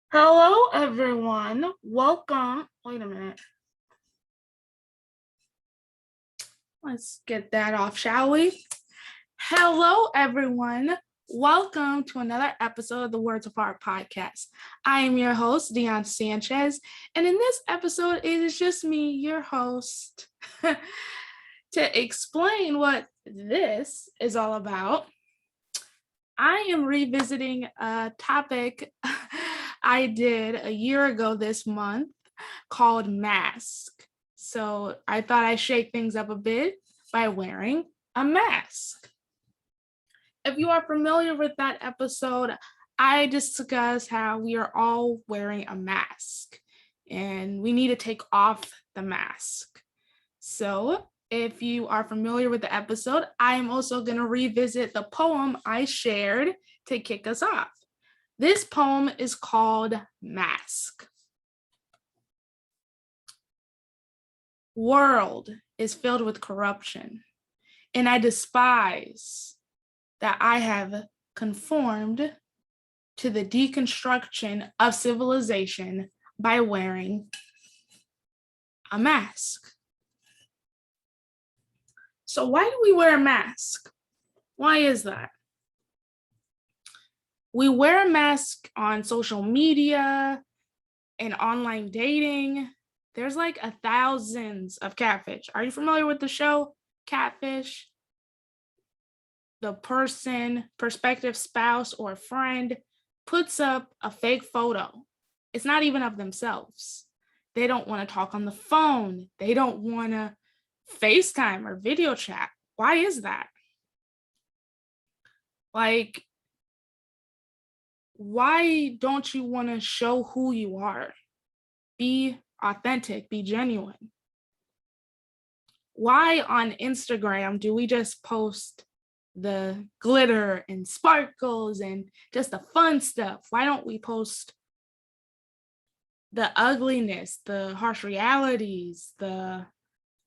Hello, everyone. Welcome. Wait a minute. Let's get that off, shall we? Hello, everyone. Welcome to another episode of the Words Apart podcast. I am your host, Dion Sanchez, and in this episode, it is just me, your host, to explain what this is all about. I am revisiting a topic I did a year ago this month called mask. So I thought I'd shake things up a bit by wearing a mask. If you are familiar with that episode, I discussed how we are all wearing a mask and we need to take off the mask. So if you are familiar with the episode, I am also going to revisit the poem I shared to kick us off. This poem is called Mask. World is filled with corruption, and I despise that I have conformed to the deconstruction of civilization by wearing a mask. So why do we wear a mask? Why is that? We wear a mask on social media and online dating. There's like thousands of catfish. Are you familiar with the show Catfish? The person, prospective spouse or friend puts up a fake photo. It's not even of themselves. They don't want to talk on the phone. They don't want to FaceTime or video chat. Why is that? Like, why don't you want to show who you are? Be authentic, be genuine. Why on Instagram do we just post the glitter and sparkles and just the fun stuff? Why don't we post the ugliness, the harsh realities, the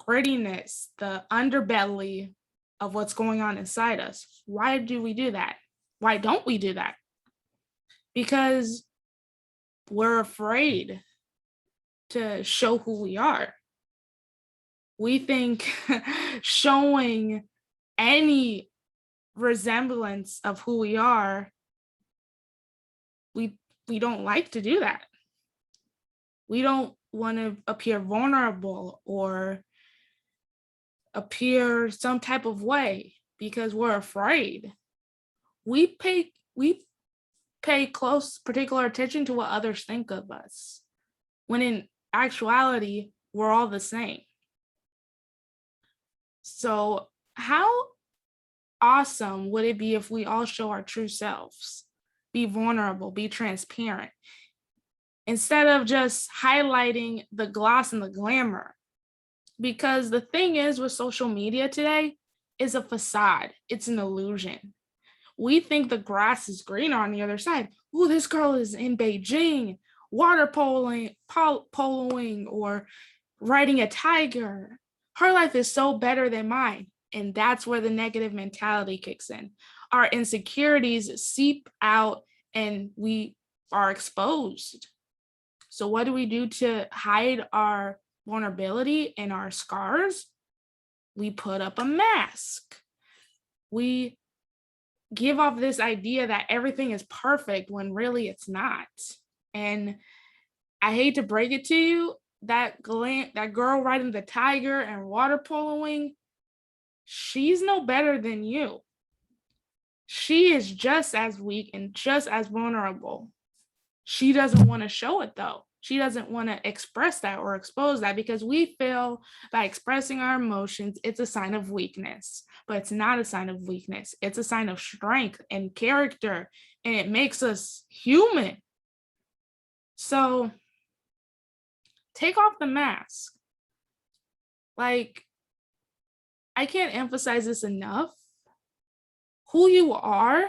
grittiness, the underbelly of what's going on inside us? Why do we do that? Why don't we do that? Because we're afraid to show who we are. We think showing any resemblance of who we are, we don't like to do that. We don't want to appear vulnerable or appear some type of way because we're afraid. We pay close particular attention to what others think of us, when in actuality, we're all the same. So how awesome would it be if we all show our true selves, be vulnerable, be transparent, instead of just highlighting the gloss and the glamour? Because the thing is with social media today is a facade. It's an illusion. We think the grass is greener on the other side. Oh, this girl is in Beijing, water poloing or riding a tiger. Her life is so better than mine. And that's where the negative mentality kicks in. Our insecurities seep out and we are exposed. So what do we do to hide our vulnerability and our scars? We put up a mask. We give off this idea that everything is perfect when really it's not. And I hate to break it to you, that girl riding the tiger and water poloing, she's no better than you. She is just as weak and just as vulnerable. She doesn't want to show it though. She doesn't want to express that or expose that because we feel by expressing our emotions, it's a sign of weakness, but it's not a sign of weakness. It's a sign of strength and character, and it makes us human. So take off the mask. Like, I can't emphasize this enough. Who you are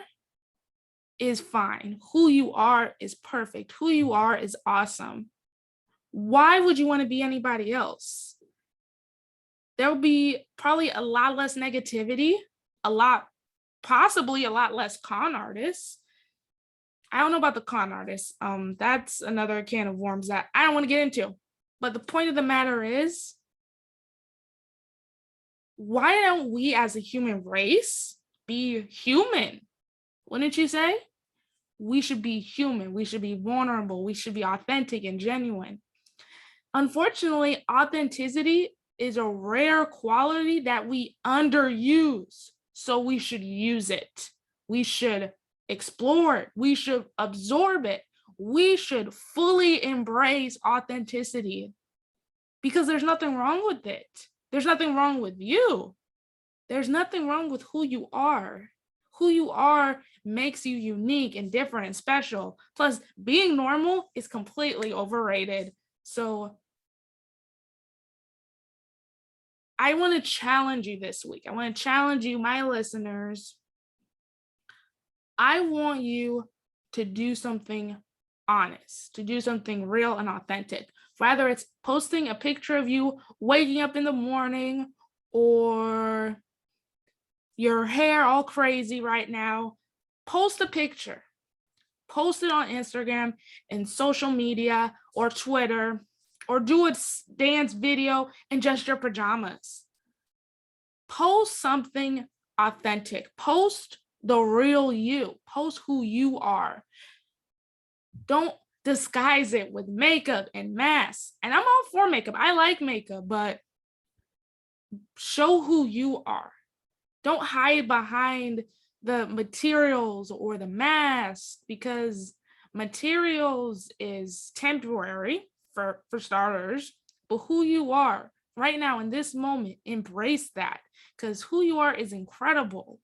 is fine. Who you are is perfect. Who you are is awesome. Why would you want to be anybody else? There'll be probably a lot less negativity, possibly a lot less con artists. I don't know about the con artists. That's another can of worms that I don't want to get into. But the point of the matter is, why don't we as a human race be human? Wouldn't you say? We should be human. We should be vulnerable. We should be authentic and genuine. Unfortunately, authenticity is a rare quality that we underuse. So we should use it. We should explore it. We should absorb it. We should fully embrace authenticity because there's nothing wrong with it. There's nothing wrong with you. There's nothing wrong with who you are. Who you are makes you unique and different and special. Plus, being normal is completely overrated. So I want to challenge you this week. I want to challenge you, my listeners. I want you to do something honest, to do something real and authentic. Whether it's posting a picture of you waking up in the morning or your hair all crazy right now, post a picture. Post it on Instagram and social media or Twitter, or do a dance video in just your pajamas. Post something authentic. Post the real you. Post who you are. Don't disguise it with makeup and masks. And I'm all for makeup. I like makeup, but show who you are. Don't hide behind the materials or the mask, because materials is temporary for starters, but who you are right now in this moment, embrace that, because who you are is incredible.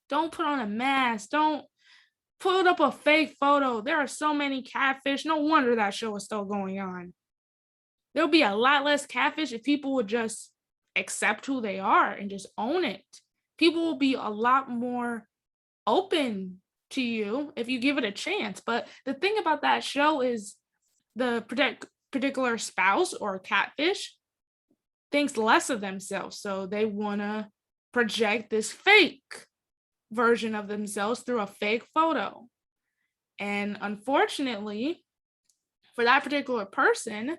Don't put on a mask. Don't put up a fake photo. There are so many catfish. No wonder that show is still going on. There'll be a lot less catfish if people would just accept who they are and just own it. People will be a lot more open to you if you give it a chance. But the thing about that show is the particular spouse or catfish thinks less of themselves. So they want to project this fake version of themselves through a fake photo. And unfortunately, for that particular person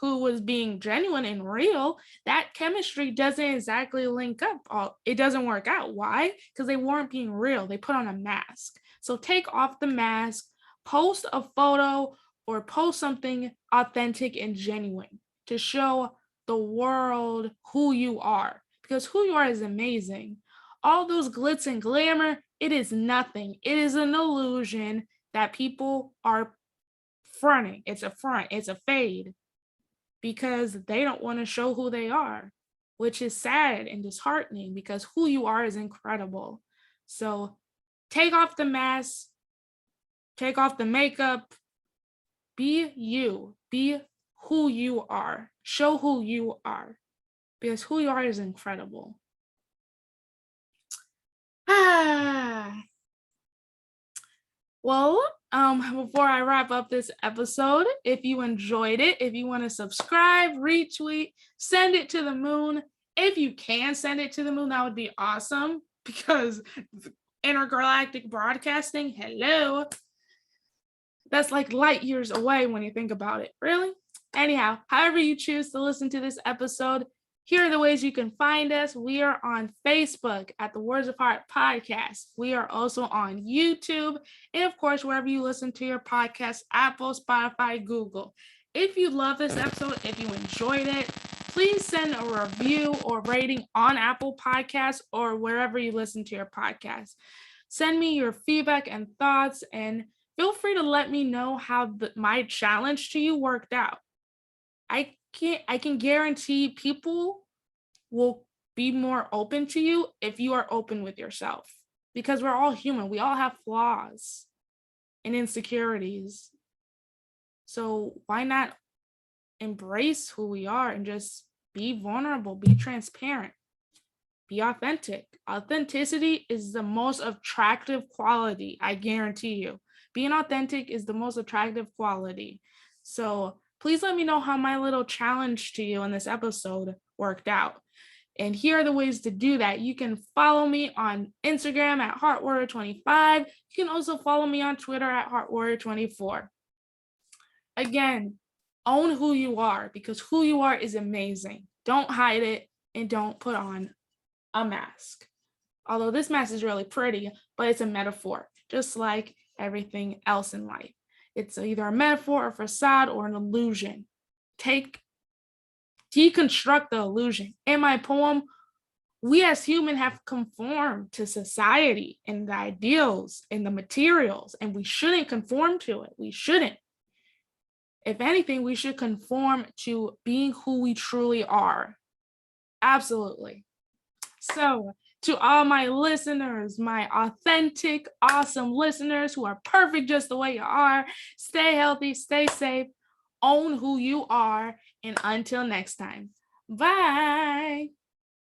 who was being genuine and real, that chemistry doesn't exactly link up. It doesn't work out. Why? Because they weren't being real. They put on a mask. So take off the mask, post a photo or post something authentic and genuine to show the world who you are, because who you are is amazing. All those glitz and glamour, it is nothing. It is an illusion that people are fronting. It's a front, it's a fade, because they don't want to show who they are, which is sad and disheartening because who you are is incredible. So take off the mask, take off the makeup, be you, be who you are, show who you are, because who you are is incredible. Well, before I wrap up this episode, if you enjoyed it, if you want to subscribe, retweet, send it to the moon. If you can send it to the moon, that would be awesome, because intergalactic broadcasting, hello, that's like light years away when you think about it. Really? Anyhow, however you choose to listen to this episode, here are the ways you can find us. We are on Facebook at the Words of Heart Podcast. We are also on YouTube, and of course, wherever you listen to your podcast, Apple, Spotify, Google. If you love this episode, if you enjoyed it, please send a review or rating on Apple Podcasts or wherever you listen to your podcast. Send me your feedback and thoughts, and feel free to let me know how my challenge to you worked out. I can guarantee people will be more open to you if you are open with yourself, because we're all human. We all have flaws and insecurities. So why not embrace who we are and just be vulnerable, be transparent, be authentic. Authenticity is the most attractive quality, I guarantee you. Being authentic is the most attractive quality. So please let me know how my little challenge to you in this episode worked out. And here are the ways to do that. You can follow me on Instagram at HeartWarrior25. You can also follow me on Twitter at HeartWarrior24. Again, own who you are, because who you are is amazing. Don't hide it and don't put on a mask. Although this mask is really pretty, but it's a metaphor, just like everything else in life. It's either a metaphor, a facade, or an illusion. Deconstruct the illusion. In my poem, we as humans have conformed to society and the ideals and the materials, and we shouldn't conform to it. We shouldn't. If anything, we should conform to being who we truly are. Absolutely. So, to all my listeners, my authentic, awesome listeners who are perfect just the way you are, stay healthy, stay safe, own who you are, and until next time, bye.